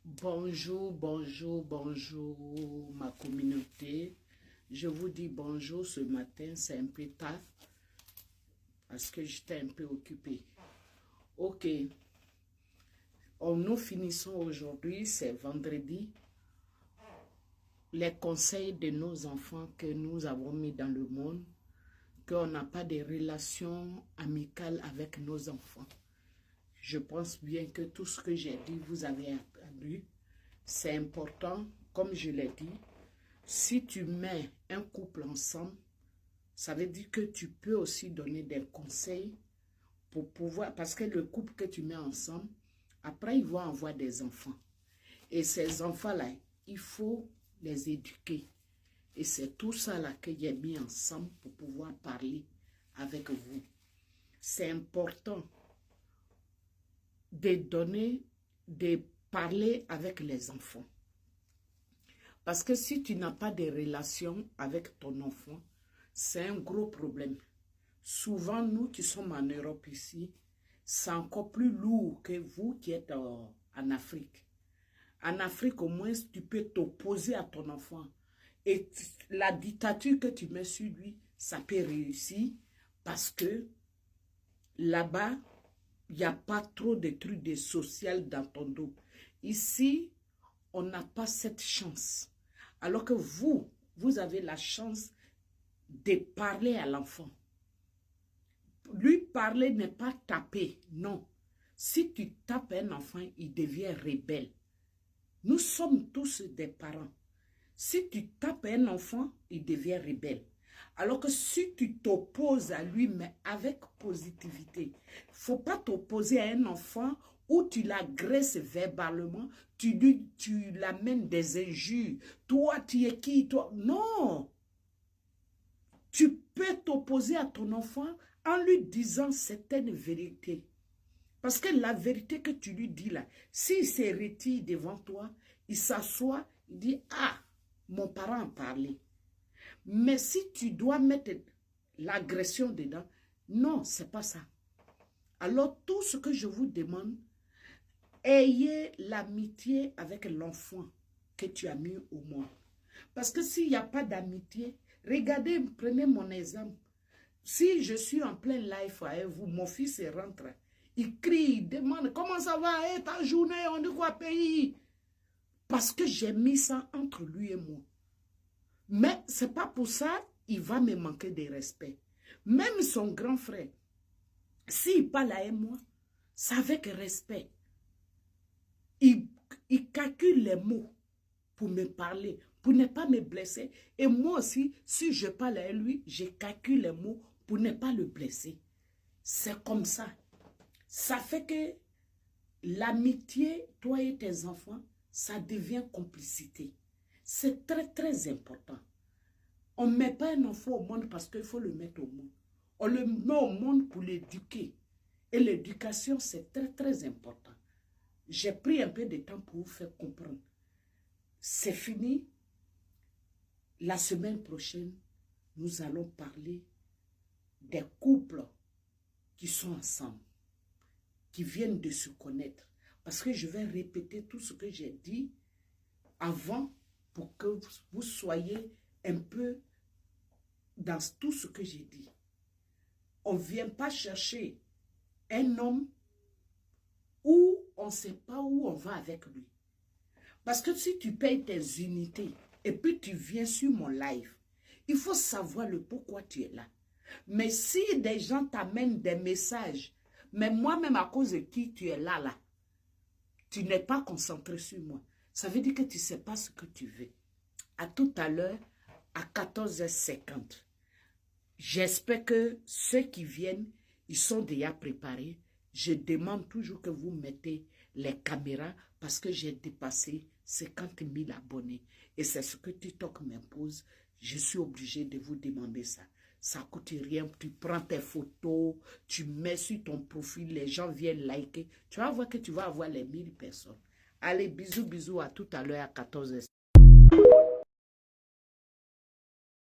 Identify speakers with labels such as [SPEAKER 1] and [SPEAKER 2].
[SPEAKER 1] Bonjour, bonjour, bonjour ma communauté. Je vous dis bonjour ce matin, c'est un peu tard parce que j'étais un peu occupée. Ok, nous finissons aujourd'hui, c'est vendredi, les conseils de nos enfants que nous avons mis dans le monde, qu'on n'a pas de relations amicales avec nos enfants. Je pense bien que tout ce que j'ai dit, vous avez entendu. C'est important, comme je l'ai dit. Si tu mets un couple ensemble, ça veut dire que tu peux aussi donner des conseils pour pouvoir... Parce que le couple que tu mets ensemble, après, ils vont avoir des enfants. Et ces enfants-là, il faut les éduquer. Et c'est tout ça là que j'ai mis ensemble pour pouvoir parler avec vous. C'est important de parler avec les enfants. Parce que si tu n'as pas de relation avec ton enfant, c'est un gros problème. Souvent, nous qui sommes en Europe ici, c'est encore plus lourd que vous qui êtes en Afrique. En Afrique, au moins, tu peux t'opposer à ton enfant. Et la dictature que tu mets sur lui, ça peut réussir parce que là-bas, il n'y a pas trop de trucs de social dans ton dos. Ici, on n'a pas cette chance. Alors que vous avez la chance de parler à l'enfant. Lui parler n'est pas taper, non. Si tu tapes un enfant, il devient rebelle. Nous sommes tous des parents. Si tu tapes un enfant, il devient rebelle. Alors que si tu t'opposes à lui, mais avec positivité, il ne faut pas t'opposer à un enfant où tu l'agresses verbalement, tu l'amènes des injures. Toi, tu es qui? Toi? Non! Tu peux t'opposer à ton enfant en lui disant certaines vérités. Parce que la vérité que tu lui dis là, s'il se retire devant toi, il s'assoit, il dit « Ah, mon parent a parlé. » Mais si tu dois mettre l'agression dedans, non, c'est pas ça. Alors, tout ce que je vous demande, ayez l'amitié avec l'enfant que tu as mis au monde. Parce que s'il n'y a pas d'amitié, regardez, prenez mon exemple. Si je suis en plein live avec vous, mon fils rentre, il crie, il demande comment ça va, hey, ta journée, on est quoi pays? Parce que j'ai mis ça entre lui et moi. Mais ce n'est pas pour ça il va me manquer de respect. Même son grand frère, s'il parle à moi, c'est avec respect. Il calcule les mots pour me parler, pour ne pas me blesser. Et moi aussi, si je parle à lui, je calcule les mots pour ne pas le blesser. C'est comme ça. Ça fait que l'amitié, toi et tes enfants, ça devient complicité. C'est très, très important. On ne met pas un enfant au monde parce qu'il faut le mettre au monde. On le met au monde pour l'éduquer. Et l'éducation, c'est très, très important. J'ai pris un peu de temps pour vous faire comprendre. C'est fini. La semaine prochaine, nous allons parler des couples qui sont ensemble, qui viennent de se connaître. Parce que je vais répéter tout ce que j'ai dit avant pour que vous soyez un peu dans tout ce que j'ai dit. On ne vient pas chercher un homme où on ne sait pas où on va avec lui. Parce que si tu payes tes unités et puis tu viens sur mon live, il faut savoir le pourquoi tu es là. Mais si des gens t'amènent des messages, mais moi-même à cause de qui tu es là, tu n'es pas concentré sur moi. Ça veut dire que tu ne sais pas ce que tu veux. À tout à l'heure, à 14h50. J'espère que ceux qui viennent, ils sont déjà préparés. Je demande toujours que vous mettez les caméras parce que j'ai dépassé 50 000 abonnés. Et c'est ce que TikTok m'impose. Je suis obligé de vous demander ça. Ça ne coûte rien. Tu prends tes photos, tu mets sur ton profil, les gens viennent liker. Tu vas voir que tu vas avoir les 1000 personnes. Allez, bisous, bisous, à tout à l'heure à 14h.